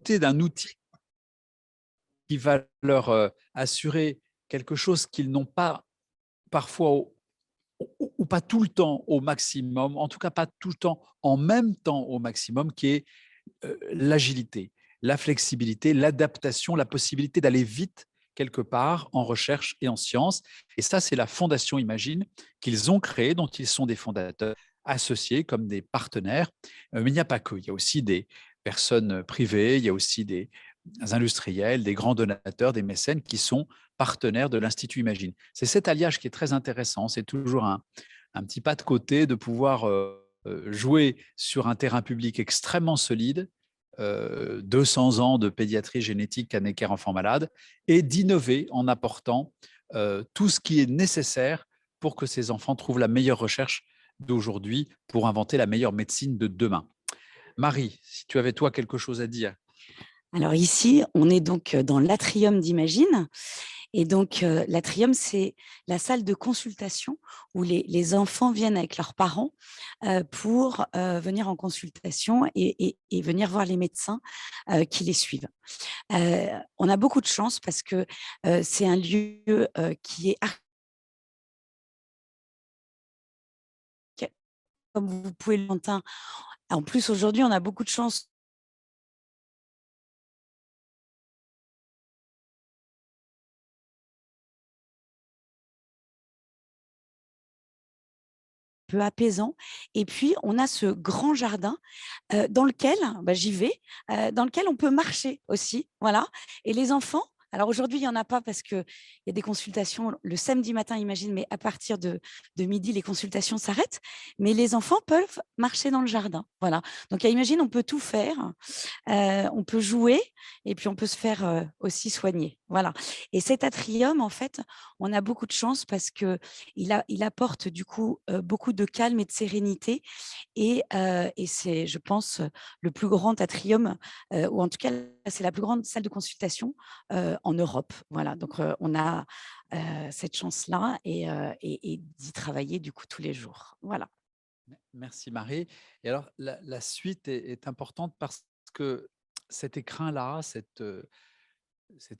dotés d'un outil qui va leur assurer quelque chose qu'ils n'ont pas parfois ou pas tout le temps au maximum, en tout cas pas tout le temps en même temps au maximum, qui est l'agilité, la flexibilité, l'adaptation, la possibilité d'aller vite quelque part en recherche et en sciences. Et ça, c'est la Fondation Imagine qu'ils ont créée, dont ils sont des fondateurs associés comme des partenaires. Mais il n'y a pas que, il y a aussi des personnes privées, il y a aussi des industriels, des grands donateurs, des mécènes qui sont partenaires de l'Institut Imagine. C'est cet alliage qui est très intéressant. C'est toujours un petit pas de côté de pouvoir jouer sur un terrain public extrêmement solide, 200 ans de pédiatrie génétique à Necker enfants malades, et d'innover en apportant tout ce qui est nécessaire pour que ces enfants trouvent la meilleure recherche d'aujourd'hui pour inventer la meilleure médecine de demain. Marie, si tu avais toi quelque chose à dire. Alors ici, on est donc dans l'atrium d'Imagine. Et donc, l'atrium, c'est la salle de consultation où les enfants viennent avec leurs parents pour venir en consultation et venir voir les médecins qui les suivent. On a beaucoup de chance parce que c'est un lieu qui est comme vous pouvez l'entendre. En plus, aujourd'hui, on a beaucoup de chance. Peu apaisant. Et puis, on a ce grand jardin dans lequel, j'y vais, dans lequel on peut marcher aussi. Voilà. Et les enfants, alors aujourd'hui, il n'y en a pas parce qu'il y a des consultations le samedi matin, imagine, mais à partir de midi, les consultations s'arrêtent. Mais les enfants peuvent marcher dans le jardin. Voilà. Donc, imagine, on peut tout faire. On peut jouer et puis on peut se faire aussi soigner. Voilà. Et cet atrium, en fait, on a beaucoup de chance parce qu'il apporte du coup beaucoup de calme et de sérénité. Et c'est, je pense, le plus grand atrium, ou en tout cas, c'est la plus grande salle de consultation en Europe. Voilà. Donc, on a cette chance-là et d'y travailler du coup tous les jours. Voilà. Merci Marie. Et alors, la suite est importante parce que cet écrin-là, cette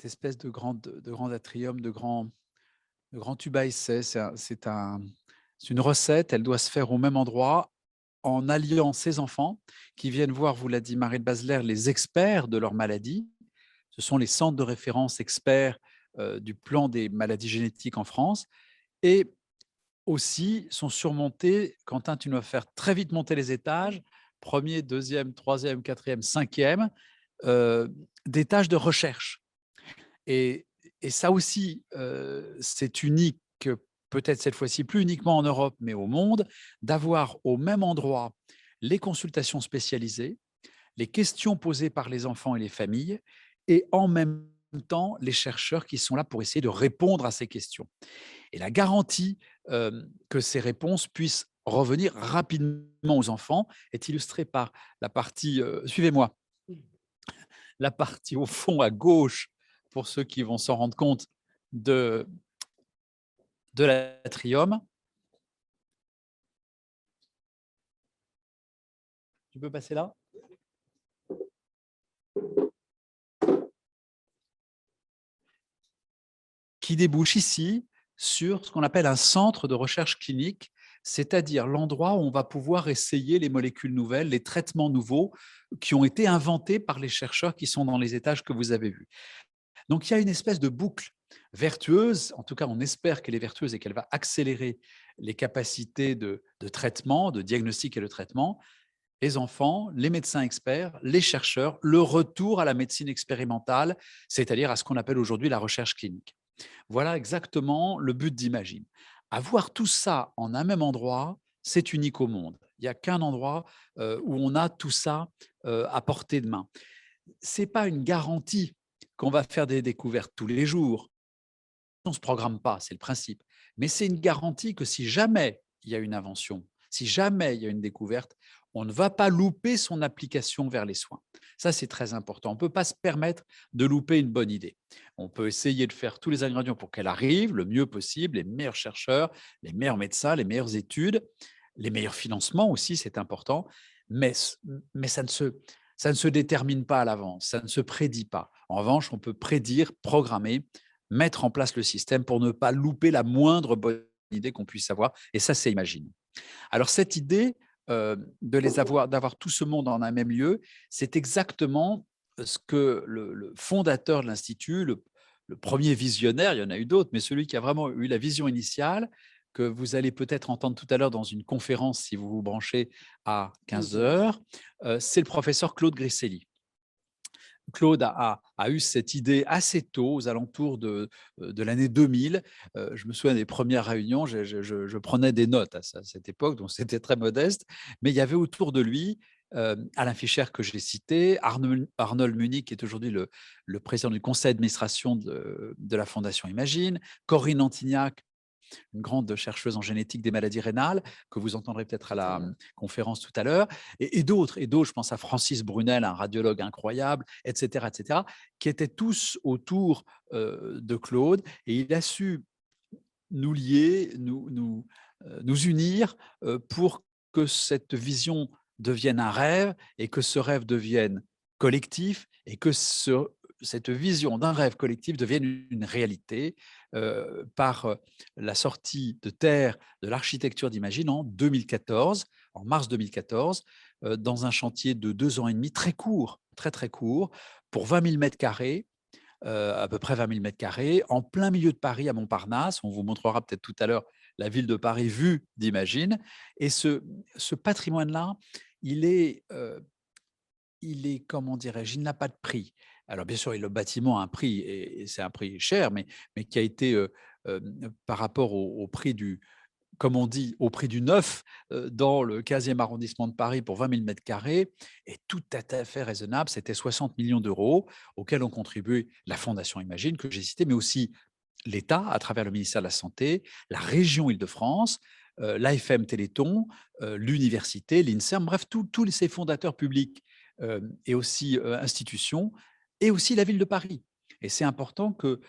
espèce de grand atrium, de grand tube à essai, c'est une recette, elle doit se faire au même endroit en alliant ces enfants qui viennent voir, vous l'a dit Marie de Basler, les experts de leur maladie. Ce sont les centres de référence experts du plan des maladies génétiques en France. Et aussi sont surmontés, Quentin, tu dois faire très vite monter les étages, premier, deuxième, troisième, quatrième, cinquième, des tâches de recherche. Et, et ça aussi, c'est unique, peut-être cette fois-ci plus uniquement en Europe, mais au monde, d'avoir au même endroit les consultations spécialisées, les questions posées par les enfants et les familles, et en même temps les chercheurs qui sont là pour essayer de répondre à ces questions. Et la garantie que ces réponses puissent revenir rapidement aux enfants est illustrée par la partie, suivez-moi, la partie au fond à gauche, pour ceux qui vont s'en rendre compte, de, de l'atrium. Tu peux passer là? Qui débouche ici sur ce qu'on appelle un centre de recherche clinique, c'est-à-dire l'endroit où on va pouvoir essayer les molécules nouvelles, les traitements nouveaux qui ont été inventés par les chercheurs qui sont dans les étages que vous avez vus. Donc, il y a une espèce de boucle vertueuse, en tout cas, on espère qu'elle est vertueuse et qu'elle va accélérer les capacités de traitement, de diagnostic et de traitement. Les enfants, les médecins experts, les chercheurs, le retour à la médecine expérimentale, c'est-à-dire à ce qu'on appelle aujourd'hui la recherche clinique. Voilà exactement le but d'Imagine. Avoir tout ça en un même endroit, c'est unique au monde. Il n'y a qu'un endroit où on a tout ça à portée de main. Ce n'est pas une garantie qu'on va faire des découvertes tous les jours. On ne se programme pas, c'est le principe. Mais c'est une garantie que si jamais il y a une invention, si jamais il y a une découverte, on ne va pas louper son application vers les soins. Ça, c'est très important. On ne peut pas se permettre de louper une bonne idée. On peut essayer de faire tous les ingrédients pour qu'elle arrive le mieux possible, les meilleurs chercheurs, les meilleurs médecins, les meilleures études, les meilleurs financements aussi, c'est important. Mais, mais ça ne se Ça ne se détermine pas à l'avance, ça ne se prédit pas. En revanche, on peut prédire, programmer, mettre en place le système pour ne pas louper la moindre bonne idée qu'on puisse avoir. Et ça, c'est Imagine. Alors cette idée d'avoir tout ce monde en un même lieu, c'est exactement ce que le fondateur de l'Institut, le premier visionnaire, il y en a eu d'autres, mais celui qui a vraiment eu la vision initiale, que vous allez peut-être entendre tout à l'heure dans une conférence si vous vous branchez à 15 Mhm. heures, c'est le professeur Claude Grisselli. Claude a eu cette idée assez tôt, aux alentours de l'année 2000. Je me souviens des premières réunions, je prenais des notes à cette époque, donc c'était très modeste, mais il y avait autour de lui Alain Fischer que j'ai cité, Arnold Munich qui est aujourd'hui le président du conseil d'administration de la Fondation Imagine, Corinne Antignac, une grande chercheuse en génétique des maladies rénales, que vous entendrez peut-être à la conférence tout à l'heure, et d'autres, je pense à Francis Brunel, un radiologue incroyable, etc., qui étaient tous autour de Claude, et il a su nous lier, nous unir pour que cette vision devienne un rêve, et que ce rêve devienne collectif, et que cette vision d'un rêve collectif devienne une réalité par la sortie de terre de l'architecture d'Imagine en 2014, en mars 2014, dans un chantier de 2 ans et demi, très court, très très court, pour 20 000 mètres carrés, à peu près 20 000 mètres carrés, en plein milieu de Paris, à Montparnasse. On vous montrera peut-être tout à l'heure la ville de Paris vue d'Imagine. Et ce patrimoine-là, il est, comment dirais-je, il n'a pas de prix. Alors bien sûr, le bâtiment a un prix, et c'est un prix cher, mais qui a été, par rapport au prix comme on dit, au prix du neuf, dans le 15e arrondissement de Paris pour 20 000 mètres carrés, est tout à fait raisonnable. C'était 60 millions d'euros auxquels ont contribué la Fondation Imagine, que j'ai citée, mais aussi l'État, à travers le ministère de la Santé, la région Île-de-France, l'AFM Téléthon, l'université, l'INSERM, bref, tous ces fondateurs publics et aussi institutions, et aussi la ville de Paris. Et c'est important que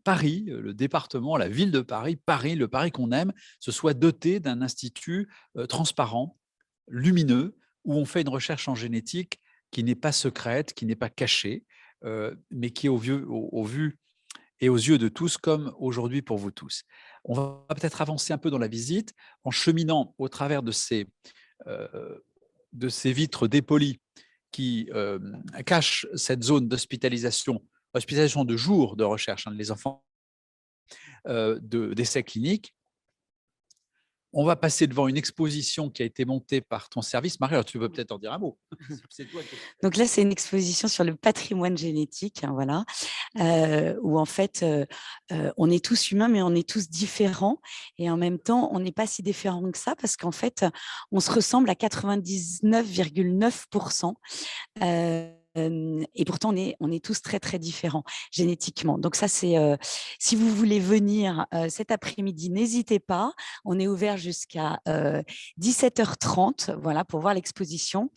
Paris, le département, la ville de Paris, Paris, le Paris qu'on aime, se soit doté d'un institut transparent, lumineux, où on fait une recherche en génétique qui n'est pas secrète, qui n'est pas cachée, mais qui est au vu et aux yeux de tous, comme aujourd'hui pour vous tous. On va peut-être avancer un peu dans la visite en cheminant au travers euh, de ces vitres dépolies qui cachent cette zone d'hospitalisation, hospitalisation de jour de recherche, hein, les enfants d'essais cliniques. On va passer devant une exposition qui a été montée par ton service. Marie, alors tu veux peut-être en dire un mot. Donc là, c'est une exposition sur le patrimoine génétique, hein, voilà, où en fait, on est tous humains, mais on est tous différents. Et en même temps, on n'est pas si différents que ça, parce qu'en fait, on se ressemble à 99,9%. Et pourtant, on est tous très, très différents génétiquement. Donc ça, c'est si vous voulez venir cet après-midi, n'hésitez pas. On est ouvert jusqu'à 17h30, voilà, pour voir l'exposition.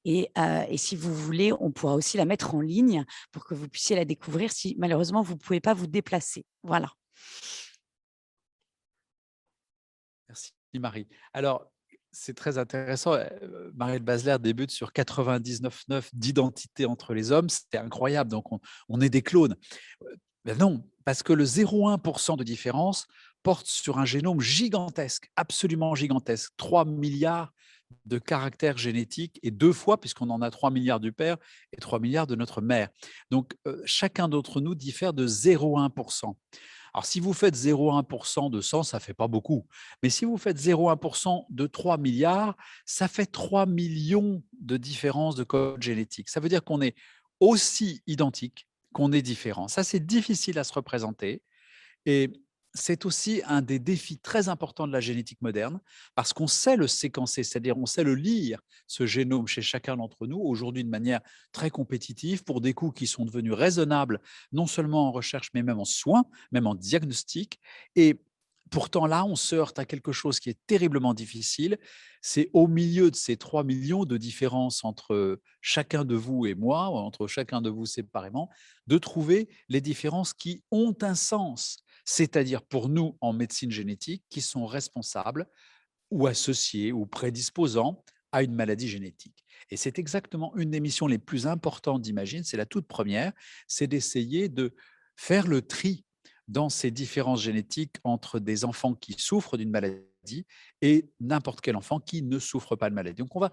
Et si vous voulez, on pourra aussi la mettre en ligne pour que vous puissiez la découvrir si malheureusement, vous ne pouvez pas vous déplacer. Voilà. Merci Marie. Alors, c'est très intéressant. Marielle Basler débute sur 99,9 d'identité entre les hommes. C'est incroyable. Donc, on est des clones. Ben non, parce que le 0,1% de différence porte sur un génome gigantesque, absolument gigantesque. 3 milliards de caractères génétiques, et 2 fois, puisqu'on en a 3 milliards du père et 3 milliards de notre mère. Donc, chacun d'entre nous diffère de 0,1%. Alors, si vous faites 0,1% de 100, ça ne fait pas beaucoup. Mais si vous faites 0,1% de 3 milliards, ça fait 3 millions de différences de code génétique. Ça veut dire qu'on est aussi identique qu'on est différent. Ça, c'est difficile à se représenter. Et c'est aussi un des défis très importants de la génétique moderne, parce qu'on sait le séquencer, c'est-à-dire on sait le lire, ce génome chez chacun d'entre nous, aujourd'hui de manière très compétitive, pour des coûts qui sont devenus raisonnables, non seulement en recherche, mais même en soins, même en diagnostic. Et pourtant, là, on se heurte à quelque chose qui est terriblement difficile. C'est au milieu de ces 3 millions de différences entre chacun de vous et moi, entre chacun de vous séparément, de trouver les différences qui ont un sens, c'est-à-dire pour nous en médecine génétique, qui sont responsables ou associés ou prédisposants à une maladie génétique. Et c'est exactement une des missions les plus importantes d'Imagine, c'est la toute première, c'est d'essayer de faire le tri dans ces différences génétiques entre des enfants qui souffrent d'une maladie et n'importe quel enfant qui ne souffre pas de maladie. Donc on va,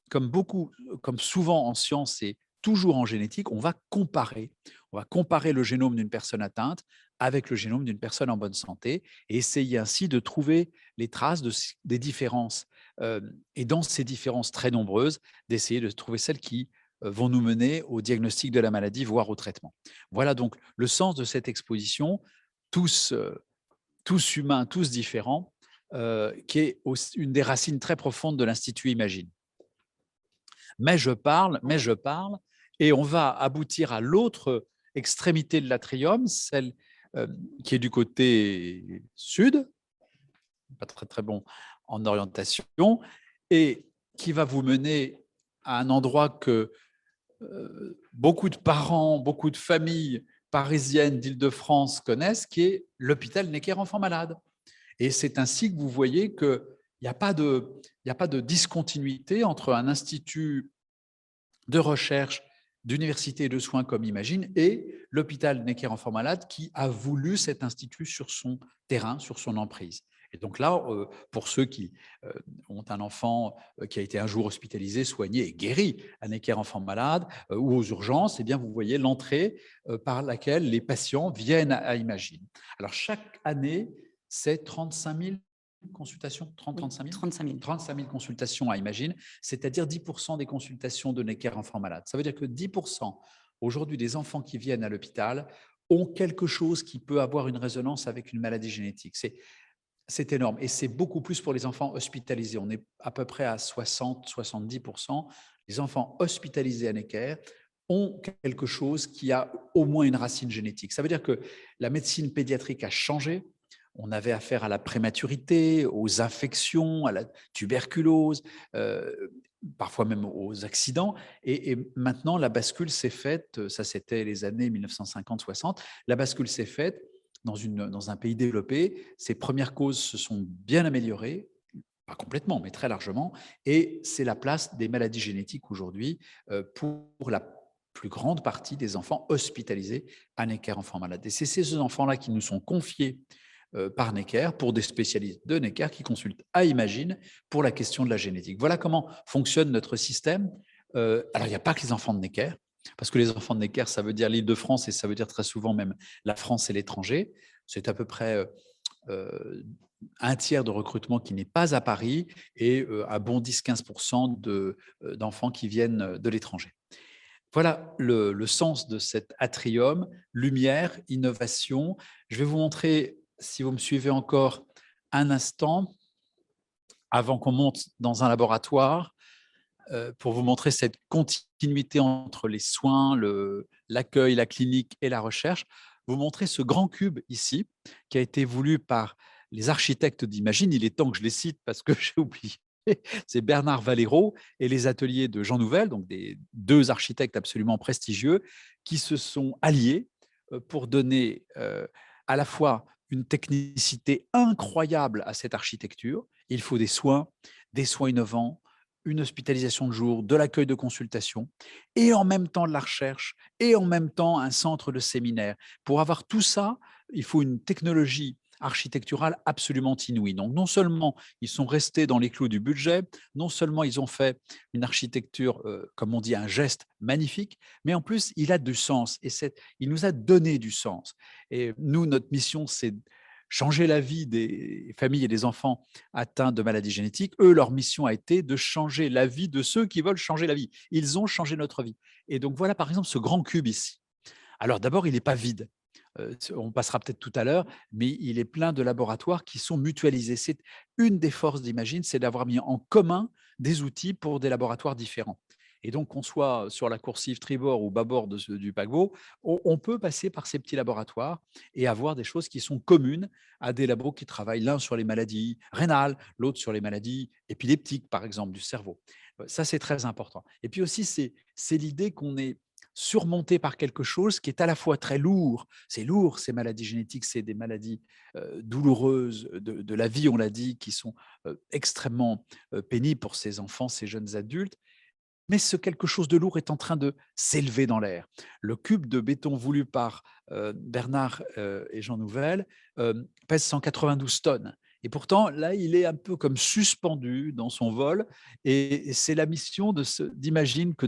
comme souvent en science et toujours en génétique, on va comparer. On va comparer le génome d'une personne atteinte avec le génome d'une personne en bonne santé et essayer ainsi de trouver les traces des différences. Et dans ces différences très nombreuses, d'essayer de trouver celles qui vont nous mener au diagnostic de la maladie, voire au traitement. Voilà donc le sens de cette exposition, tous, tous humains, tous différents, qui est une des racines très profondes de l'Institut Imagine. Mais je parle, et on va aboutir à l'autre extrémité de l'atrium, celle qui est du côté sud, pas très très bon en orientation, et qui va vous mener à un endroit que beaucoup de parents, beaucoup de familles parisiennes d'Île-de-France connaissent, qui est l'hôpital Necker Enfants Malades. Et c'est ainsi que vous voyez qu'il n'y a pas de discontinuité entre un institut de recherche, d'université et de soins comme Imagine et l'hôpital Necker Enfants Malades qui a voulu cet institut sur son terrain, sur son emprise. Et donc là, pour ceux qui ont un enfant qui a été un jour hospitalisé, soigné et guéri à Necker Enfants Malades ou aux urgences, eh bien, vous voyez l'entrée par laquelle les patients viennent à Imagine. Alors chaque année, c'est 35 000 consultations, 30-35 000 35 000. 35 000 consultations à Imagine, c'est-à-dire 10% des consultations de Necker Enfants Malades. Ça veut dire que 10% aujourd'hui des enfants qui viennent à l'hôpital ont quelque chose qui peut avoir une résonance avec une maladie génétique. C'est énorme et c'est beaucoup plus pour les enfants hospitalisés. On est à peu près à 60-70%. Les enfants hospitalisés à Necker ont quelque chose qui a au moins une racine génétique. Ça veut dire que la médecine pédiatrique a changé. On avait affaire à la prématurité, aux infections, à la tuberculose, parfois même aux accidents. Et maintenant, la bascule s'est faite, ça c'était les années 1950-60, la bascule s'est faite dans un pays développé. Ces premières causes se sont bien améliorées, pas complètement, mais très largement. Et c'est la place des maladies génétiques aujourd'hui pour la plus grande partie des enfants hospitalisés à Necker Enfants Malades. Et c'est ces enfants-là qui nous sont confiés par Necker pour des spécialistes de Necker qui consultent à Imagine pour la question de la génétique. Voilà comment fonctionne notre système. Alors, il n'y a pas que les enfants de Necker, parce que les enfants de Necker, ça veut dire l'Île-de-France et ça veut dire très souvent même la France et l'étranger. C'est à peu près un tiers de recrutement qui n'est pas à Paris et un bon 10-15% d'enfants qui viennent de l'étranger. Voilà le sens de cet atrium, lumière, innovation. Je vais vous montrer, si vous me suivez encore un instant, avant qu'on monte dans un laboratoire, pour vous montrer cette continuité entre les soins, l'accueil, la clinique et la recherche, vous montrer ce grand cube ici, qui a été voulu par les architectes d'Imagine. Il est temps que je les cite parce que j'ai oublié. C'est Bernard Valero et les ateliers de Jean Nouvel, donc des deux architectes absolument prestigieux, qui se sont alliés pour donner à la fois une technicité incroyable à cette architecture. Il faut des soins innovants, une hospitalisation de jour, de l'accueil de consultation, et en même temps de la recherche, et en même temps un centre de séminaire. Pour avoir tout ça, il faut une technologie architecturale absolument inouïe. Donc non seulement ils sont restés dans les clous du budget, non seulement ils ont fait une architecture, comme on dit, un geste magnifique, mais en plus il a du sens, et il nous a donné du sens. Et nous, notre mission, c'est changer la vie des familles et des enfants atteints de maladies génétiques. Eux, leur mission a été de changer la vie de ceux qui veulent changer la vie. Ils ont changé notre vie. Et donc voilà, par exemple, ce grand cube ici. Alors d'abord, il n'est pas vide. On passera peut-être tout à l'heure, mais il est plein de laboratoires qui sont mutualisés. C'est une des forces d'Imagine, c'est d'avoir mis en commun des outils pour des laboratoires différents. Et donc, qu'on soit sur la coursive tribord ou bâbord du paquebot, on peut passer par ces petits laboratoires et avoir des choses qui sont communes à des labos qui travaillent l'un sur les maladies rénales, l'autre sur les maladies épileptiques, par exemple, du cerveau. Ça, c'est très important. Et puis aussi, c'est l'idée qu'on est surmonté par quelque chose qui est à la fois très lourd. C'est lourd, ces maladies génétiques, c'est des maladies douloureuses de la vie, on l'a dit, qui sont extrêmement pénibles pour ces enfants, ces jeunes adultes. Mais ce quelque chose de lourd est en train de s'élever dans l'air. Le cube de béton voulu par Bernard et Jean Nouvel pèse 192 tonnes. Et pourtant, là, il est un peu comme suspendu dans son vol. Et c'est la mission d'Imagine que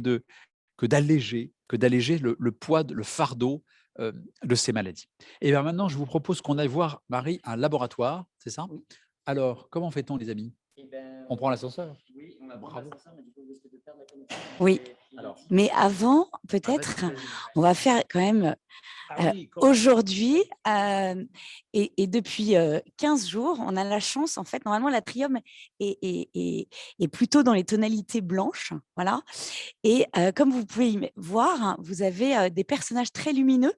d'alléger le poids, le fardeau de ces maladies. Et bien maintenant, je vous propose qu'on aille voir, Marie, un laboratoire, c'est ça? Oui. Alors, comment fait-on, les amis? Eh ben, On prend l'ascenseur? Oui, on va prendre Bravo. l'ascenseur, mais du coup, vous risquez de perdre la connexion. Oui. Alors, Mais avant, peut-être, on va faire quand même aujourd'hui, et depuis 15 jours, on a la chance, en fait, normalement, l'Atrium est plutôt dans les tonalités blanches, voilà. Et comme vous pouvez voir, hein, vous avez des personnages très lumineux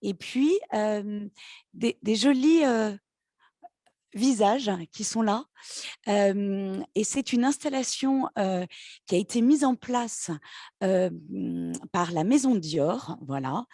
et puis des jolis visages qui sont là. Et c'est une installation qui a été mise en place par la Maison Dior, voilà.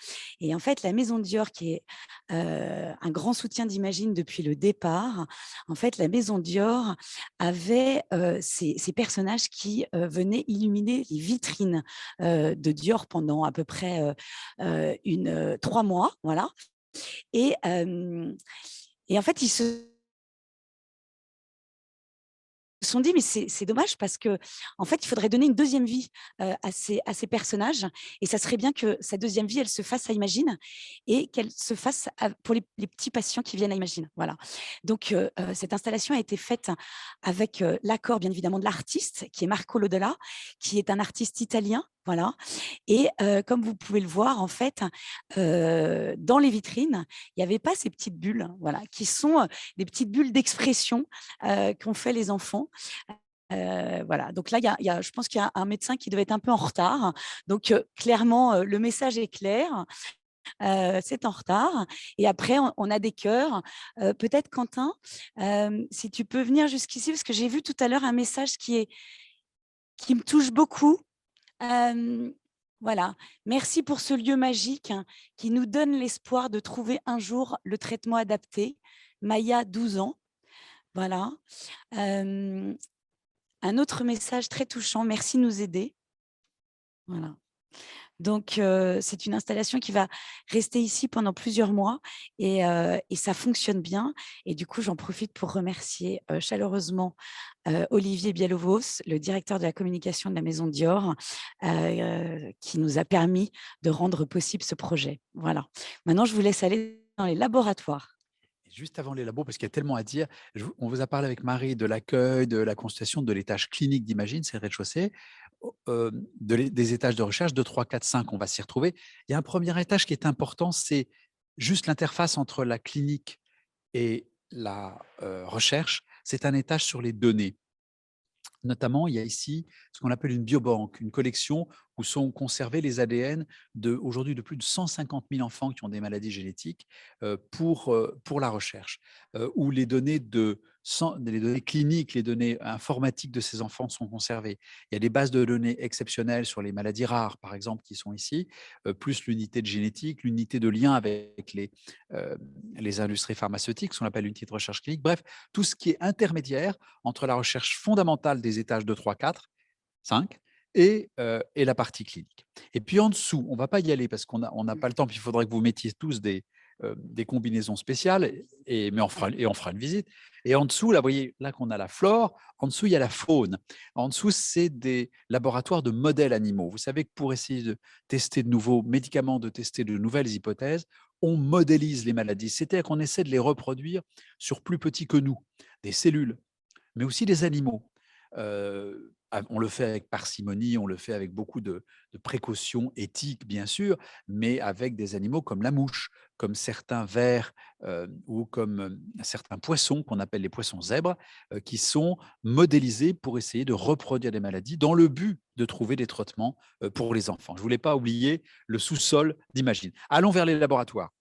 Et en fait, la Maison Dior, qui est un grand soutien d'Imagine depuis le départ, en fait, la Maison Dior avait ces personnages qui venaient illuminer les vitrines de Dior pendant à peu près 3 mois, voilà. Et, et en fait, ils se sont dit, mais c'est dommage parce que en fait, il faudrait donner une deuxième vie à ces personnages. Et ça serait bien que cette deuxième vie, elle se fasse à Imagine et qu'elle se fasse pour les petits patients qui viennent à Imagine. Voilà. Donc, cette installation a été faite avec l'accord, bien évidemment, de l'artiste, qui est Marco Lodola, qui est un artiste italien. Voilà. Et comme vous pouvez le voir, en fait, dans les vitrines, il n'y avait pas ces petites bulles, voilà, qui sont des petites bulles d'expression qu'ont fait les enfants. Voilà, donc là, je pense qu'il y a un médecin qui devait être un peu en retard. Donc, clairement, le message est clair. C'est en retard. Et après, on a des cœurs. Peut-être, Quentin, si tu peux venir jusqu'ici, parce que j'ai vu tout à l'heure un message qui me touche beaucoup. Voilà, merci pour ce lieu magique qui nous donne l'espoir de trouver un jour le traitement adapté. Maya, 12 ans. Voilà. Un autre message très touchant, merci de nous aider. Voilà. Donc, c'est une installation qui va rester ici pendant plusieurs mois et ça fonctionne bien. Et du coup, j'en profite pour remercier chaleureusement Olivier Bialovos, le directeur de la communication de la Maison Dior, qui nous a permis de rendre possible ce projet. Voilà. Maintenant, je vous laisse aller dans les laboratoires. Juste avant les labos, parce qu'il y a tellement à dire, on vous a parlé avec Marie de l'accueil, de la consultation, de l'étage clinique d'Imagine, c'est le rez-de-chaussée, des étages de recherche, 2, 3, 4, 5, on va s'y retrouver. Il y a un premier étage qui est important, c'est juste l'interface entre la clinique et la recherche. C'est un étage sur les données. Notamment, il y a ici ce qu'on appelle une biobanque, une collection où sont conservés les ADN aujourd'hui de plus de 150 000 enfants qui ont des maladies génétiques pour la recherche, où les données les données cliniques, les données informatiques de ces enfants sont conservées. Il y a des bases de données exceptionnelles sur les maladies rares, par exemple, qui sont ici, plus l'unité de génétique, l'unité de lien avec les industries pharmaceutiques, ce qu'on appelle l'unité de recherche clinique. Bref, tout ce qui est intermédiaire entre la recherche fondamentale des étages 2, 3, 4, 5 et la partie clinique. Et puis en dessous, on ne va pas y aller parce qu'on n'a pas le temps, puis il faudrait que vous mettiez tous des combinaisons spéciales, mais on fera une visite. Et en dessous, là, vous voyez, là qu'on a la flore, en dessous, il y a la faune. En dessous, c'est des laboratoires de modèles animaux. Vous savez que pour essayer de tester de nouveaux médicaments, de tester de nouvelles hypothèses, on modélise les maladies. C'est-à-dire qu'on essaie de les reproduire sur plus petit que nous, des cellules, mais aussi des animaux. On le fait avec parcimonie, on le fait avec beaucoup de précautions éthiques, bien sûr, mais avec des animaux comme la mouche, comme certains vers ou comme certains poissons qu'on appelle les poissons zèbres, qui sont modélisés pour essayer de reproduire des maladies dans le but de trouver des traitements pour les enfants. Je ne voulais pas oublier le sous-sol d'Imagine. Allons vers les laboratoires.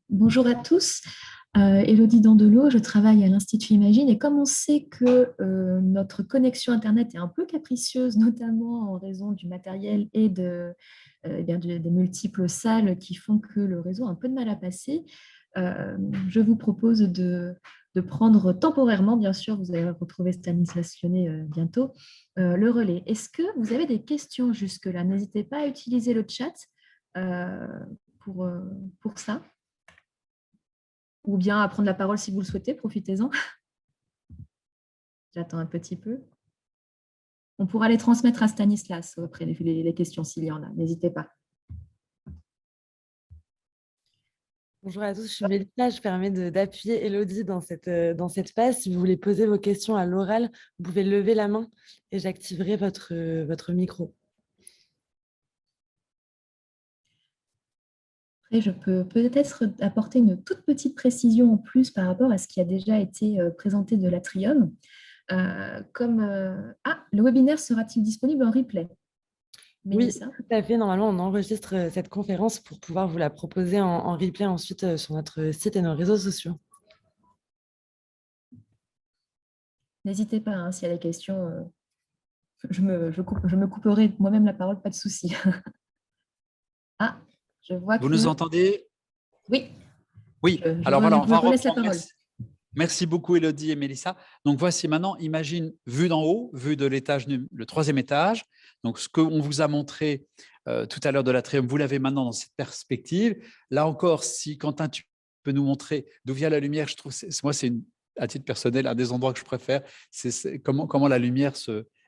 Bonjour à tous. Élodie Dandelot, je travaille à l'Institut Imagine et comme on sait que notre connexion Internet est un peu capricieuse, notamment en raison du matériel et des multiples salles qui font que le réseau a un peu de mal à passer, je vous propose de prendre temporairement, bien sûr, vous allez retrouver Stanislas Lyonnet bientôt, le relais. Est-ce que vous avez des questions jusque-là? N'hésitez pas à utiliser le chat euh, pour, euh, pour ça ou bien à prendre la parole si vous le souhaitez, profitez-en. J'attends un petit peu. On pourra les transmettre à Stanislas après les questions s'il y en a, n'hésitez pas. Bonjour à tous, je suis Mélissa, je permets d'appuyer Élodie dans cette page. Si vous voulez poser vos questions à l'oral, vous pouvez lever la main et j'activerai votre micro. Après, je peux peut-être apporter une toute petite précision en plus par rapport à ce qui a déjà été présenté de l'Atrium. Le webinaire sera-t-il disponible en replay? Mélissa? Oui, tout à fait. Normalement, on enregistre cette conférence pour pouvoir vous la proposer en replay ensuite sur notre site et nos réseaux sociaux. N'hésitez pas, hein, s'il y a des questions, je me couperai moi-même la parole, pas de souci. Ah, je vois que… Vous nous entendez? Oui. Oui, alors voilà, on va vous laisse la reprendre. parole. Merci beaucoup, Élodie et Mélissa. Donc, voici maintenant, imagine, vue d'en haut, vue de l'étage, le troisième étage. Donc, ce qu'on vous a montré tout à l'heure de l'Atrium, vous l'avez maintenant dans cette perspective. Là encore, si Quentin, tu peux nous montrer d'où vient la lumière, je trouve, moi, c'est à titre personnel, un des endroits que je préfère, c'est comment la lumière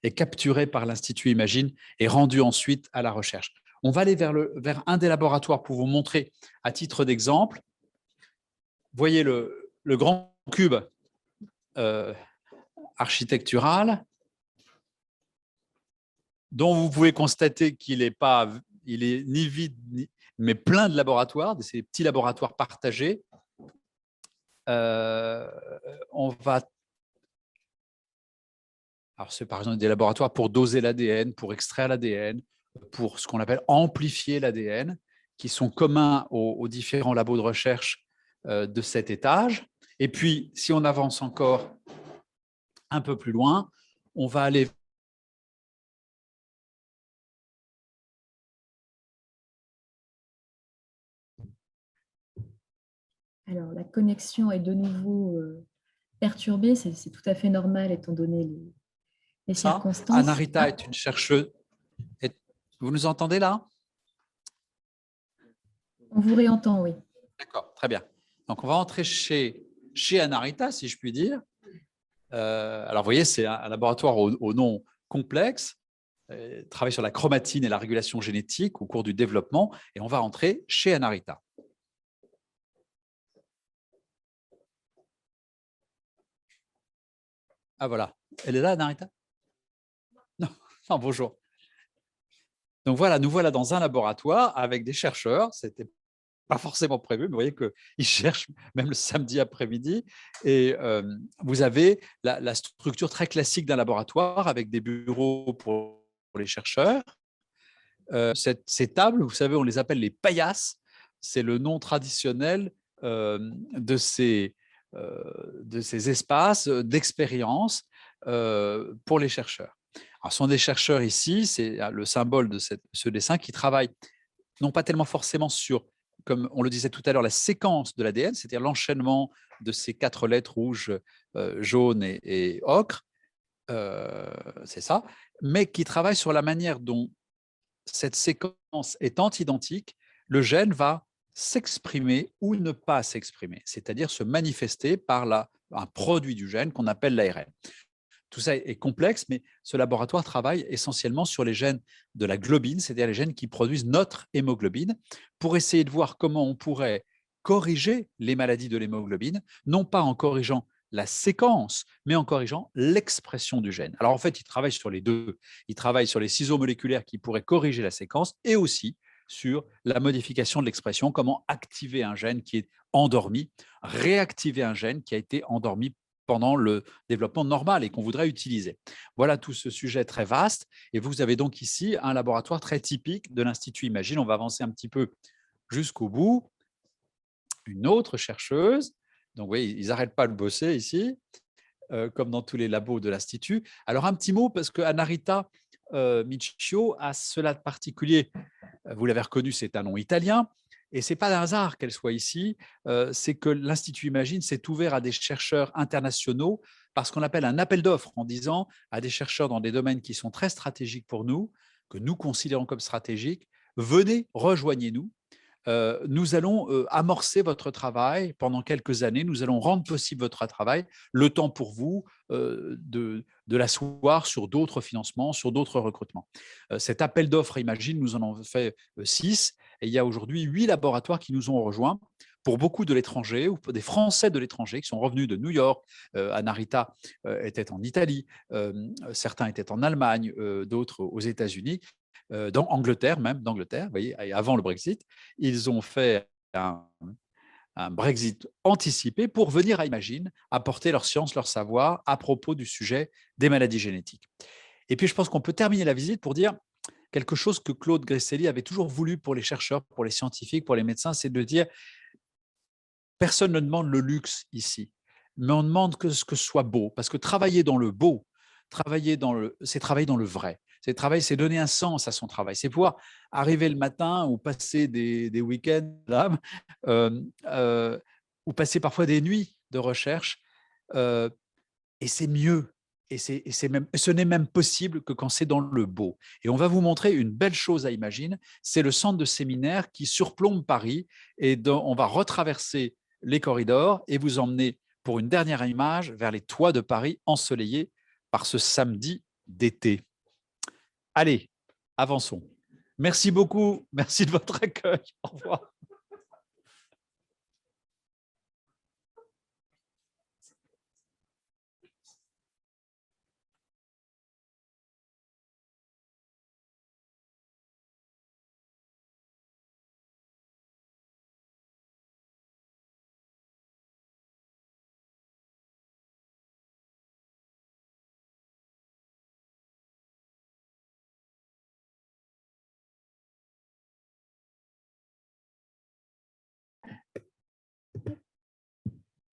est capturée par l'Institut Imagine et rendue ensuite à la recherche. On va aller vers un des laboratoires pour vous montrer, à titre d'exemple, voyez le grand cube architectural dont vous pouvez constater qu'il est ni vide, mais plein de laboratoires, de ces petits laboratoires partagés. Alors, c'est par exemple des laboratoires pour doser l'ADN, pour extraire l'ADN, pour ce qu'on appelle amplifier l'ADN, qui sont communs aux différents labos de recherche de cet étage. Et puis, si on avance encore un peu plus loin, on va aller… Alors, la connexion est de nouveau perturbée, c'est tout à fait normal étant donné les circonstances. Anarita est une chercheuse. Vous nous entendez là? On vous réentend, oui. D'accord, très bien. Donc, on va entrer chez Anarita, si je puis dire. Alors, vous voyez, c'est un laboratoire au nom complexe, travaille sur la chromatine et la régulation génétique au cours du développement, et on va entrer chez Anarita. Ah voilà, elle est là, Anarita? Non, non, bonjour. Donc voilà, nous voilà dans un laboratoire avec des chercheurs, c'était pas forcément prévu, mais vous voyez qu'ils cherchent même le samedi après-midi. Et vous avez la structure très classique d'un laboratoire avec des bureaux pour les chercheurs. Ces tables, vous savez, on les appelle les paillasses. C'est le nom traditionnel de ces espaces d'expérience pour les chercheurs. Alors, ce sont des chercheurs ici, c'est le symbole de ce dessin, qui travaillent non pas tellement forcément sur, comme on le disait tout à l'heure, la séquence de l'ADN, c'est-à-dire l'enchaînement de ces 4 lettres rouges, jaunes et ocre, c'est ça, mais qui travaillent sur la manière dont cette séquence étant identique, le gène va s'exprimer ou ne pas s'exprimer, c'est-à-dire se manifester par un produit du gène qu'on appelle l'ARN. Tout ça est complexe, mais ce laboratoire travaille essentiellement sur les gènes de la globine, c'est-à-dire les gènes qui produisent notre hémoglobine, pour essayer de voir comment on pourrait corriger les maladies de l'hémoglobine, non pas en corrigeant la séquence, mais en corrigeant l'expression du gène. Alors en fait, il travaille sur les deux. Il travaille sur les ciseaux moléculaires qui pourraient corriger la séquence et aussi sur la modification de l'expression, comment activer un gène qui est endormi, réactiver un gène qui a été endormi pendant le développement normal et qu'on voudrait utiliser. Voilà tout ce sujet très vaste. Et vous avez donc ici un laboratoire très typique de l'Institut Imagine. On va avancer un petit peu jusqu'au bout. Une autre chercheuse, Donc, vous voyez, ils n'arrêtent pas de bosser ici, comme dans tous les labos de l'Institut. Alors, un petit mot, parce que Anarita Miccio a cela de particulier. Vous l'avez reconnu, c'est un nom italien. Et ce n'est pas un hasard qu'elle soit ici. C'est que l'Institut Imagine s'est ouvert à des chercheurs internationaux par ce qu'on appelle un appel d'offres, en disant à des chercheurs dans des domaines qui sont très stratégiques pour nous, que nous considérons comme stratégiques, venez, rejoignez-nous. Nous allons amorcer votre travail pendant quelques années. Nous allons rendre possible votre travail, le temps pour vous de l'asseoir sur d'autres financements, sur d'autres recrutements. Cet appel d'offres, Imagine, nous en avons fait 6 et il y a aujourd'hui 8 laboratoires qui nous ont rejoints. Pour beaucoup de l'étranger ou des Français de l'étranger qui sont revenus de New York, Anarita était en Italie, certains étaient en Allemagne, d'autres aux États-Unis. Dans Angleterre, même d'Angleterre, vous voyez, avant le Brexit, ils ont fait un Brexit anticipé pour venir à Imagine apporter leur science, leur savoir à propos du sujet des maladies génétiques. Et puis, je pense qu'on peut terminer la visite pour dire quelque chose que Claude Gresselli avait toujours voulu pour les chercheurs, pour les scientifiques, pour les médecins, c'est de dire personne ne demande le luxe ici, mais on demande que ce soit beau, parce que travailler dans le beau, c'est travailler dans le vrai. C'est donner un sens à son travail. C'est pouvoir arriver le matin ou passer des week-ends là, ou passer parfois des nuits de recherche. Et c'est mieux. Et ce n'est même possible que quand c'est dans le beau. Et on va vous montrer une belle chose à Imagine. C'est le centre de séminaire qui surplombe Paris. Et on va retraverser les corridors et vous emmener pour une dernière image vers les toits de Paris ensoleillés par ce samedi d'été. Allez, avançons. Merci beaucoup. Merci de votre accueil. Au revoir.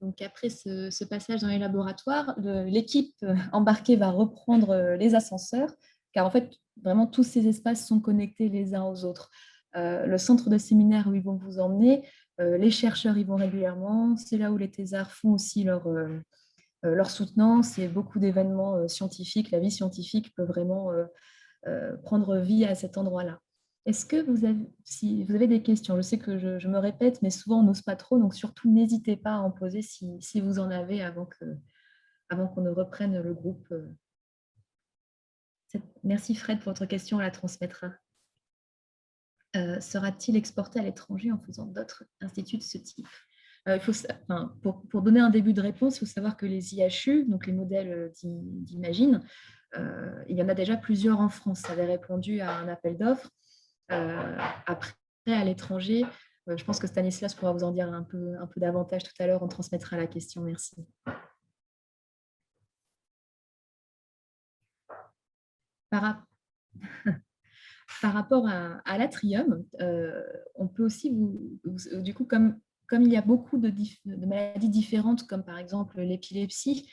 Donc après ce passage dans les laboratoires, l'équipe embarquée va reprendre les ascenseurs, car en fait, vraiment, tous ces espaces sont connectés les uns aux autres. Le centre de séminaire où ils vont vous emmener, les chercheurs y vont régulièrement, c'est là où les thésards font aussi leur soutenance, et beaucoup d'événements scientifiques. La vie scientifique peut vraiment prendre vie à cet endroit-là. Est-ce que si vous avez des questions? Je sais que je me répète, mais souvent on n'ose pas trop, donc surtout n'hésitez pas à en poser si vous en avez avant qu'on ne reprenne le groupe. Merci Fred pour votre question, on la transmettra. Sera-t-il exporté à l'étranger en faisant d'autres instituts de ce type? Pour donner un début de réponse, il faut savoir que les IHU, donc les modèles d'Imagine, il y en a déjà plusieurs en France. Ça avait répondu à un appel d'offres. Après, à l'étranger, je pense que Stanislas pourra vous en dire un peu davantage tout à l'heure. On transmettra la question. Merci. Par rapport à l'Atrium, on peut aussi du coup, comme il y a beaucoup de maladies différentes, comme par exemple l'épilepsie,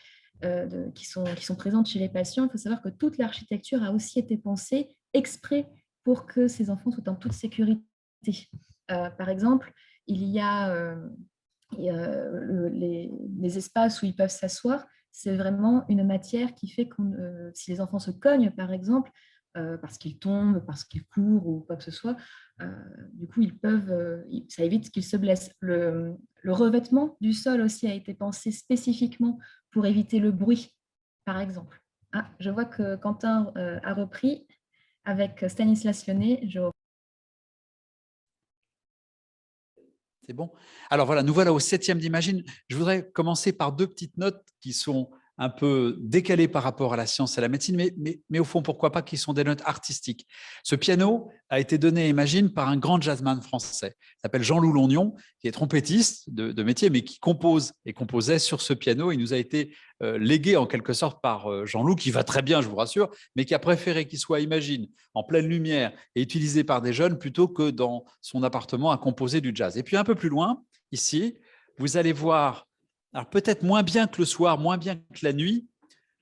qui sont présentes chez les patients, il faut savoir que toute l'architecture a aussi été pensée exprès pour que ces enfants soient en toute sécurité. Par exemple, il y a les espaces où ils peuvent s'asseoir. C'est vraiment une matière qui fait que si les enfants se cognent, par exemple, parce qu'ils tombent, parce qu'ils courent ou quoi que ce soit, du coup, ça évite qu'ils se blessent. Le revêtement du sol aussi a été pensé spécifiquement pour éviter le bruit, par exemple. Ah, je vois que Quentin a repris avec Stanislas Lyonnais. C'est bon. Alors voilà, nous voilà au 7e d'Imagine. Je voudrais commencer par 2 petites notes qui sont un peu décalées par rapport à la science et à la médecine, mais au fond, pourquoi pas, qui sont des notes artistiques. Ce piano a été donné à Imagine par un grand jazzman français. Il s'appelle Jean-Loup Longnon, qui est trompettiste de métier, mais qui compose et composait sur ce piano. Il nous a été légué en quelque sorte par Jean-Loup, qui va très bien, je vous rassure, mais qui a préféré qu'il soit, Imagine, en pleine lumière et utilisé par des jeunes plutôt que dans son appartement à composer du jazz. Et puis un peu plus loin, ici, vous allez voir alors peut-être moins bien que le soir, moins bien que la nuit,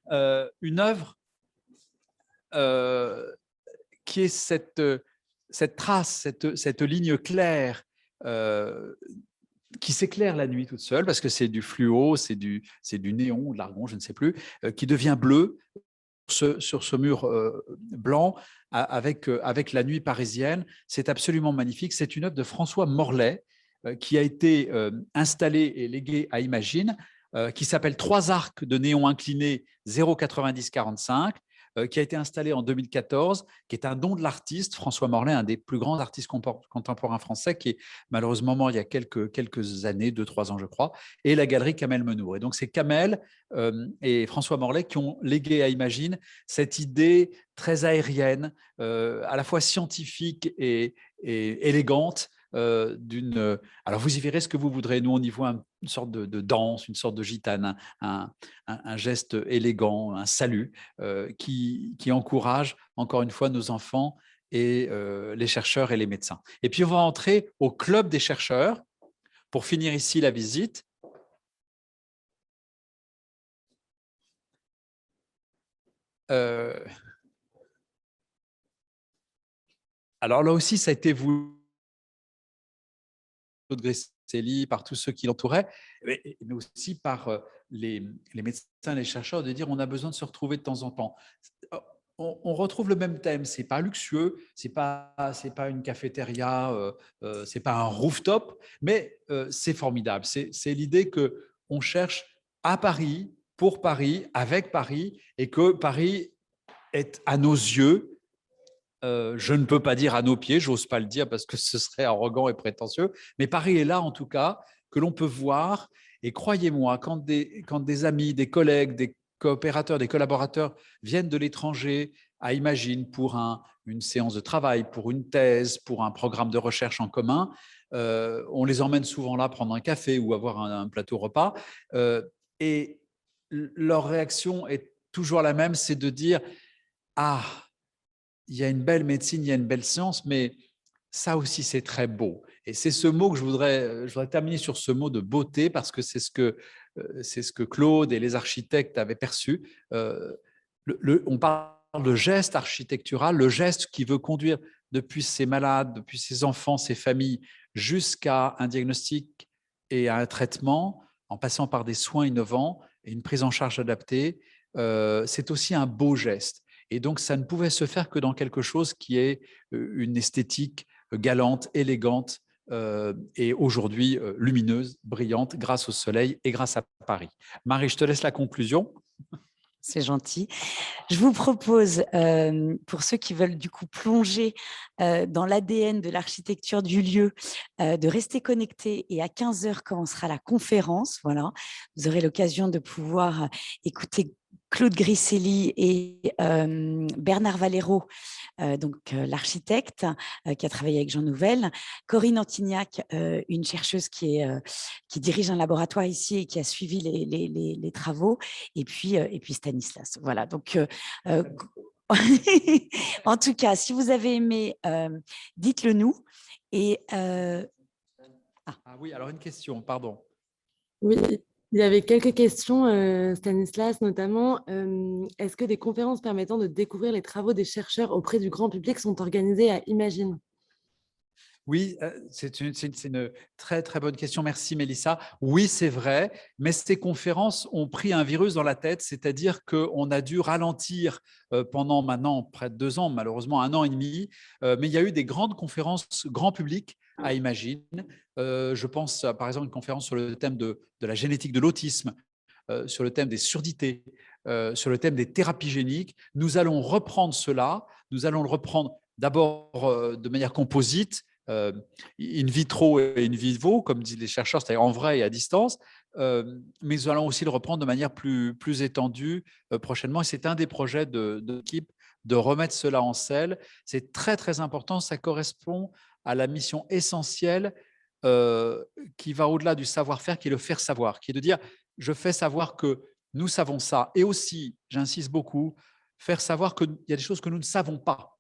une œuvre qui est cette trace, cette ligne claire qui s'éclaire la nuit toute seule, parce que c'est du fluo, c'est du néon, de l'argon, je ne sais plus, qui devient bleu sur ce mur blanc avec la nuit parisienne. C'est absolument magnifique. C'est une œuvre de François Morlet qui a été installée et léguée à Imagine, qui s'appelle Trois arcs de néon inclinés 0,90-45, qui a été installé en 2014, qui est un don de l'artiste François Morlet, un des plus grands artistes contemporains français, qui est malheureusement mort il y a quelques années, 2-3 ans je crois, et la galerie Kamel Menour. Et donc c'est Kamel et François Morlet qui ont légué à Imagine cette idée très aérienne, à la fois scientifique et élégante, alors vous y verrez ce que vous voudrez. Nous, on y voit une sorte de danse, une sorte de gitane, un geste élégant, un salut qui encourage encore une fois nos enfants et les chercheurs et les médecins. Et puis on va entrer au club des chercheurs pour finir ici la visite. Alors là aussi, ça a été voulu de Grisselli, par tous ceux qui l'entouraient, mais aussi par les médecins et les chercheurs, de dire on a besoin de se retrouver de temps en temps. On retrouve le même thème, c'est pas luxueux, c'est pas une cafétéria, c'est pas un rooftop, mais c'est formidable. C'est l'idée que on cherche à Paris, pour Paris, avec Paris, et que Paris est à nos yeux, je ne peux pas dire à nos pieds, j'ose pas le dire parce que ce serait arrogant et prétentieux, mais Paris est là en tout cas, que l'on peut voir. Et croyez-moi, quand des amis, des collègues, des coopérateurs, des collaborateurs viennent de l'étranger à Imagine pour une séance de travail, pour une thèse, pour un programme de recherche en commun, on les emmène souvent là prendre un café ou avoir un plateau repas. Et leur réaction est toujours la même, c'est de dire « Ah, il y a une belle médecine, il y a une belle science, mais ça aussi, c'est très beau. » Et c'est ce mot que je voudrais terminer sur ce mot de beauté, parce que c'est ce que Claude et les architectes avaient perçu. On parle de geste architectural, le geste qui veut conduire depuis ces malades, depuis ces enfants, ces familles, jusqu'à un diagnostic et à un traitement, en passant par des soins innovants et une prise en charge adaptée. C'est aussi un beau geste. Et donc, ça ne pouvait se faire que dans quelque chose qui est une esthétique galante, élégante et aujourd'hui lumineuse, brillante, grâce au soleil et grâce à Paris. Marie, je te laisse la conclusion. C'est gentil. Je vous propose, pour ceux qui veulent du coup plonger dans l'ADN de l'architecture du lieu, de rester connectés, et à 15h commencera la conférence. Voilà. Vous aurez l'occasion de pouvoir écouter Claude Grisselli et Bernard Valero, l'architecte qui a travaillé avec Jean Nouvel, Corinne Antignac, une chercheuse qui dirige un laboratoire ici et qui a suivi les travaux, et puis Stanislas. Voilà, donc en tout cas, si vous avez aimé, dites-le nous. Et Ah oui, alors une question, pardon. Oui, il y avait quelques questions, Stanislas notamment. Est-ce que des conférences permettant de découvrir les travaux des chercheurs auprès du grand public sont organisées à Imagine ? Oui, c'est une très, très bonne question. Merci, Mélissa. Oui, c'est vrai, mais ces conférences ont pris un virus dans la tête, c'est-à-dire qu'on a dû ralentir pendant maintenant près de 2 ans, malheureusement 1 an et demi, mais il y a eu des grandes conférences grand public à Imagine. Je pense par exemple à une conférence sur le thème de la génétique de l'autisme, sur le thème des surdités, sur le thème des thérapies géniques. Nous allons reprendre cela, nous allons le reprendre d'abord de manière composite, in vitro et in vivo, comme disent les chercheurs, c'est-à-dire en vrai et à distance, mais nous allons aussi le reprendre de manière plus étendue prochainement. Et c'est un des projets de l'équipe de remettre cela en selle. C'est très, très important. Ça correspond à la mission essentielle qui va au-delà du savoir-faire, qui est le faire savoir, qui est de dire je fais savoir que nous savons ça. Et aussi, j'insiste beaucoup, faire savoir qu'il y a des choses que nous ne savons pas.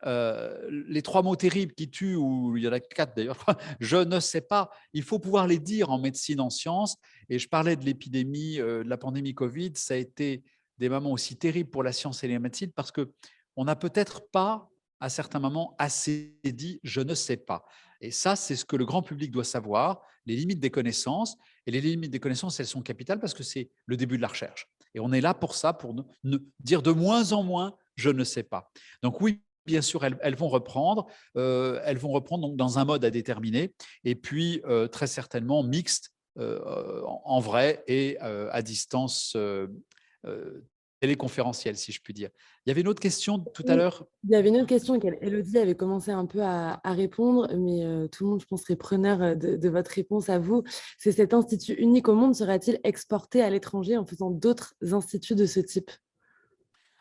Les 3 mots terribles qui tuent, ou il y en a 4 d'ailleurs, je ne sais pas, il faut pouvoir les dire en médecine, en sciences. Et je parlais de l'épidémie, de la pandémie Covid, ça a été des moments aussi terribles pour la science et la médecine parce qu'on n'a peut-être pas, à certains moments, assez dit je ne sais pas. Et ça, c'est ce que le grand public doit savoir, les limites des connaissances. Et les limites des connaissances, elles sont capitales parce que c'est le début de la recherche. Et on est là pour ça, pour dire de moins en moins je ne sais pas. Donc oui, bien sûr, elles vont reprendre. Elles vont reprendre donc dans un mode à déterminer, et puis très certainement mixte, en vrai et à distance téléconférentielle, si je puis dire. Il y avait une autre question tout à Oui, l'heure. il y avait une autre question auquel Élodie avait commencé un peu à répondre, mais tout le monde, je pense, serait preneur de votre réponse à vous. C'est cet institut unique au monde sera-t-il exporté à l'étranger en faisant d'autres instituts de ce type?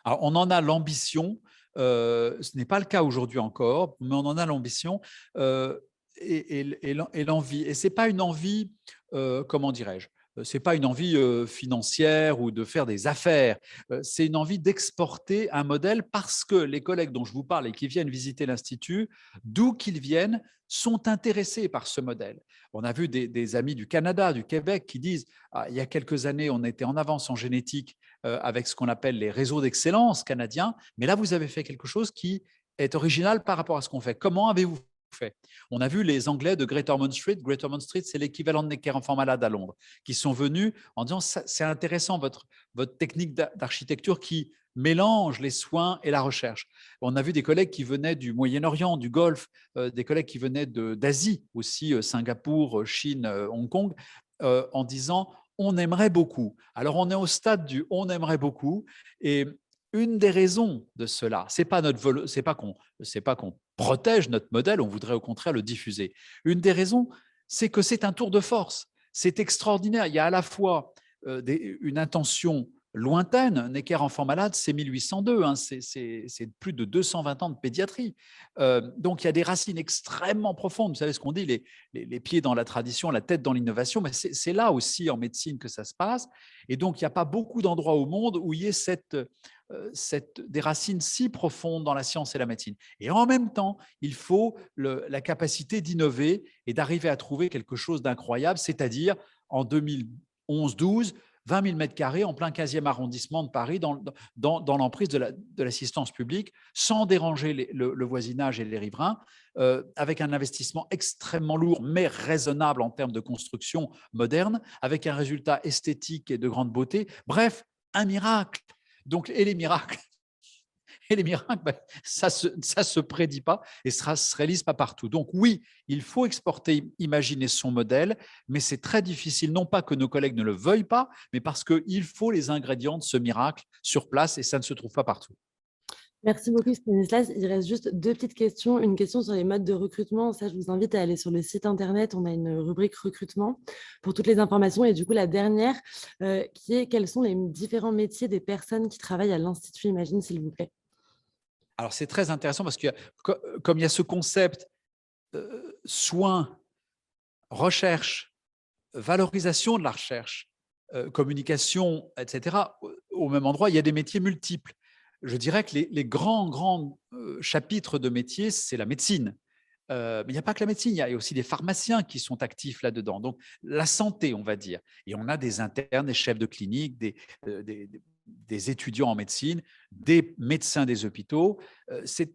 Alors, on en a l'ambition. Ce n'est pas le cas aujourd'hui encore, mais on en a l'ambition et l'envie. Et ce n'est pas une envie, comment dirais-je, c'est pas une envie financière ou de faire des affaires. C'est une envie d'exporter un modèle parce que les collègues dont je vous parle et qui viennent visiter l'Institut, d'où qu'ils viennent, sont intéressés par ce modèle. On a vu des amis du Canada, du Québec qui disent ah, il y a quelques années, on était en avance en génétique avec ce qu'on appelle les réseaux d'excellence canadiens, mais là, vous avez fait quelque chose qui est original par rapport à ce qu'on fait. Comment avez-vous fait? On a vu les Anglais de Great Ormond Street. Great Ormond Street, c'est l'équivalent de Necker Enfants Malades à Londres, qui sont venus en disant c'est intéressant votre technique d'architecture qui mélange les soins et la recherche. On a vu des collègues qui venaient du Moyen-Orient, du Golfe, des collègues qui venaient d'Asie aussi, Singapour, Chine, Hong Kong, en disant on aimerait beaucoup. Alors on est au stade du on aimerait beaucoup, et une des raisons de cela, c'est pas qu'on protège notre modèle, on voudrait au contraire le diffuser. Une des raisons, c'est que c'est un tour de force. C'est extraordinaire. Il y a à la fois une intention lointaine. Necker Enfants Malades, c'est 1802, hein, c'est plus de 220 ans de pédiatrie. Donc il y a des racines extrêmement profondes. Vous savez ce qu'on dit, les pieds dans la tradition, la tête dans l'innovation, mais c'est là aussi en médecine que ça se passe. Et donc il n'y a pas beaucoup d'endroits au monde où il y ait des racines si profondes dans la science et la médecine. Et en même temps, il faut la capacité d'innover et d'arriver à trouver quelque chose d'incroyable, c'est-à-dire en 2011-12, 20 000 mètres carrés en plein 15e arrondissement de Paris, dans l'emprise de l'assistance publique, sans déranger le voisinage et les riverains, avec un investissement extrêmement lourd, mais raisonnable en termes de construction moderne, avec un résultat esthétique et de grande beauté. Bref, un miracle. Donc, et les miracles, ça ne se prédit pas et ça ne se réalise pas partout. Donc oui, il faut exporter, imaginer son modèle, mais c'est très difficile, non pas que nos collègues ne le veuillent pas, mais parce qu'il faut les ingrédients de ce miracle sur place et ça ne se trouve pas partout. Merci beaucoup, Stanislas. Il reste juste deux petites questions. Une question sur les modes de recrutement. Ça, je vous invite à aller sur le site internet. On a une rubrique recrutement pour toutes les informations. Et du coup, la dernière, qui est quels sont les différents métiers des personnes qui travaillent à l'Institut Imagine, s'il vous plaît? Alors, c'est très intéressant parce que comme il y a ce concept soins, recherche, valorisation de la recherche, communication, etc., au même endroit, il y a des métiers multiples. Je dirais que les grands chapitres de métiers, c'est la médecine. Mais il n'y a pas que la médecine, il y a aussi des pharmaciens qui sont actifs là-dedans. Donc, la santé, on va dire. Et on a des internes, des chefs de clinique, des étudiants en médecine, des médecins des hôpitaux. C'est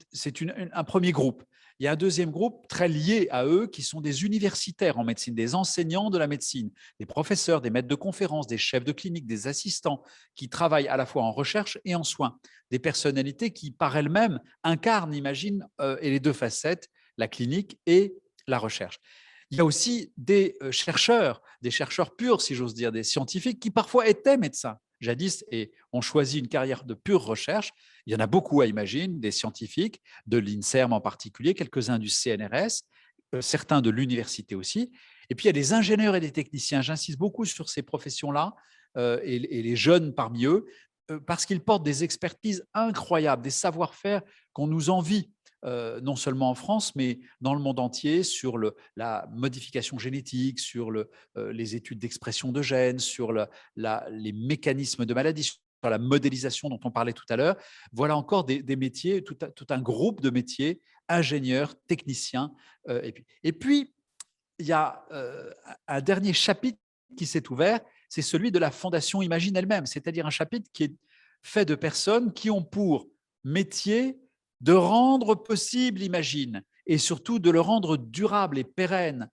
un premier groupe. Il y a un deuxième groupe très lié à eux qui sont des universitaires en médecine, des enseignants de la médecine, des professeurs, des maîtres de conférences, des chefs de clinique, des assistants qui travaillent à la fois en recherche et en soins. Des personnalités qui, par elles-mêmes, incarnent, imagine, et les deux facettes, la clinique et la recherche. Il y a aussi des chercheurs purs, si j'ose dire, des scientifiques qui parfois étaient médecins jadis et ont choisi une carrière de pure recherche. Il y en a beaucoup à imaginer, des scientifiques, de l'INSERM en particulier, quelques-uns du CNRS, certains de l'université aussi. Et puis il y a des ingénieurs et des techniciens. J'insiste beaucoup sur ces professions-là et les jeunes parmi eux, parce qu'ils portent des expertises incroyables, des savoir-faire qu'on nous envie. Non seulement en France, mais dans le monde entier, sur la modification génétique, sur les études d'expression de gènes, sur les mécanismes de maladie, la modélisation dont on parlait tout à l'heure. Voilà encore des métiers, tout un groupe de métiers, ingénieurs, techniciens. Et puis, il y a un dernier chapitre qui s'est ouvert, c'est celui de la Fondation Imagine elle-même, c'est-à-dire un chapitre qui est fait de personnes qui ont pour métier de rendre possible Imagine et surtout de le rendre durable et pérenne.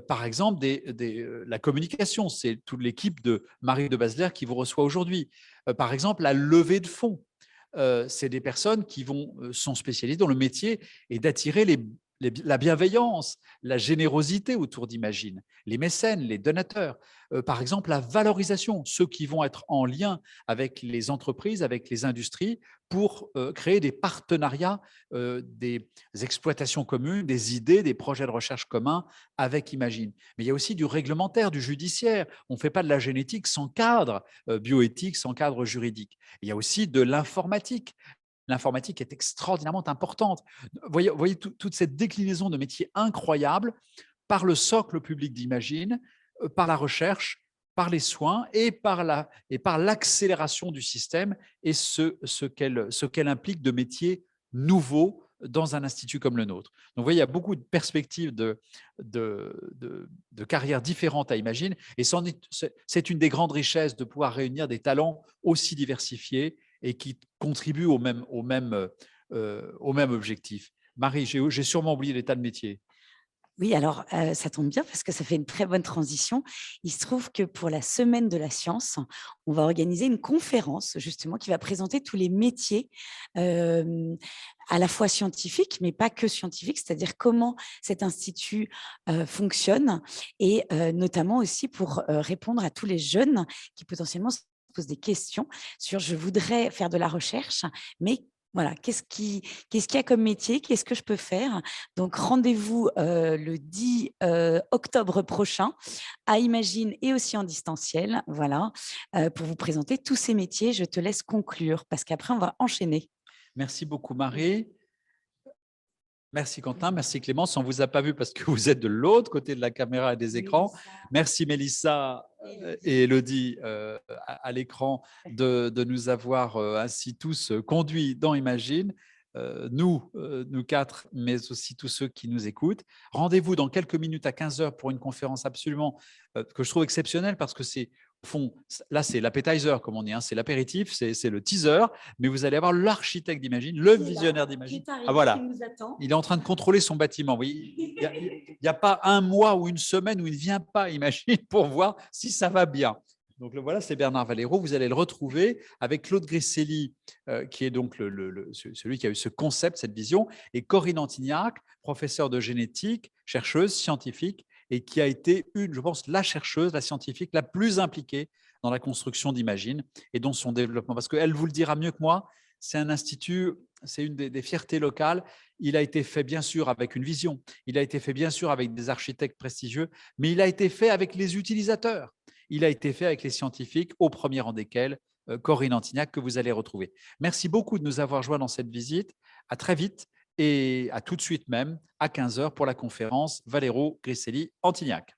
Par exemple, la communication, c'est toute l'équipe de Marie de Basler qui vous reçoit aujourd'hui. Par exemple, la levée de fonds, c'est des personnes qui sont spécialisées dans le métier et d'attirer la bienveillance, la générosité autour d'Imagine, les mécènes, les donateurs. Par exemple, la valorisation, ceux qui vont être en lien avec les entreprises, avec les industries, pour créer des partenariats, des exploitations communes, des idées, des projets de recherche communs avec Imagine. Mais il y a aussi du réglementaire, du judiciaire. On ne fait pas de la génétique sans cadre bioéthique, sans cadre juridique. Il y a aussi de l'informatique. L'informatique est extraordinairement importante. Voyez toute cette déclinaison de métiers incroyables par le socle public d'Imagine, par la recherche, par les soins et par l'accélération du système et ce qu'elle implique de métiers nouveaux dans un institut comme le nôtre. Donc, vous voyez, il y a beaucoup de perspectives de carrières différentes à Imagine et c'est une des grandes richesses de pouvoir réunir des talents aussi diversifiés et qui contribuent au même objectif. Marie, j'ai sûrement oublié les tas de métiers. Oui, alors ça tombe bien parce que ça fait une très bonne transition. Il se trouve que pour la semaine de la science, on va organiser une conférence justement qui va présenter tous les métiers à la fois scientifiques, mais pas que scientifiques, c'est-à-dire comment cet institut fonctionne et notamment aussi pour répondre à tous les jeunes qui potentiellement se posent des questions sur je voudrais faire de la recherche, mais voilà, qu'est-ce qu'il y a comme métier? Qu'est-ce que je peux faire? Donc, rendez-vous le 10 octobre prochain à Imagine et aussi en distanciel, voilà, pour vous présenter tous ces métiers. Je te laisse conclure parce qu'après, on va enchaîner. Merci beaucoup, Marie. Merci Quentin, merci Clémence. On ne vous a pas vu parce que vous êtes de l'autre côté de la caméra et des écrans. Merci Mélissa et Elodie à l'écran de nous avoir ainsi tous conduits dans Imagine. Nous quatre, mais aussi tous ceux qui nous écoutent. Rendez-vous dans quelques minutes à 15h pour une conférence absolument que je trouve exceptionnelle parce que c'est au fond, là c'est l'appetizer comme on dit, hein, c'est l'apéritif, c'est le teaser, mais vous allez avoir l'architecte d'Imagine, le visionnaire d'Imagine. Ah voilà, il est en train de contrôler son bâtiment. Oui. Il n'y a pas un mois ou une semaine où il ne vient pas Imagine pour voir si ça va bien. Donc voilà, c'est Bernard Valero. Vous allez le retrouver avec Claude Grisselli, qui est donc celui qui a eu ce concept, cette vision, et Corinne Antignac, professeure de génétique, chercheuse, scientifique, et qui a été je pense, la chercheuse, la scientifique la plus impliquée dans la construction d'Imagine et dans son développement. Parce qu'elle vous le dira mieux que moi, c'est un institut, c'est une des fiertés locales. Il a été fait, bien sûr, avec une vision. Il a été fait, bien sûr, avec des architectes prestigieux, mais il a été fait avec les utilisateurs. Il a été fait avec les scientifiques, au premier rang desquels Corinne Antignac, que vous allez retrouver. Merci beaucoup de nous avoir joints dans cette visite. À très vite et à tout de suite même, à 15h pour la conférence Valero Grisselli Antignac.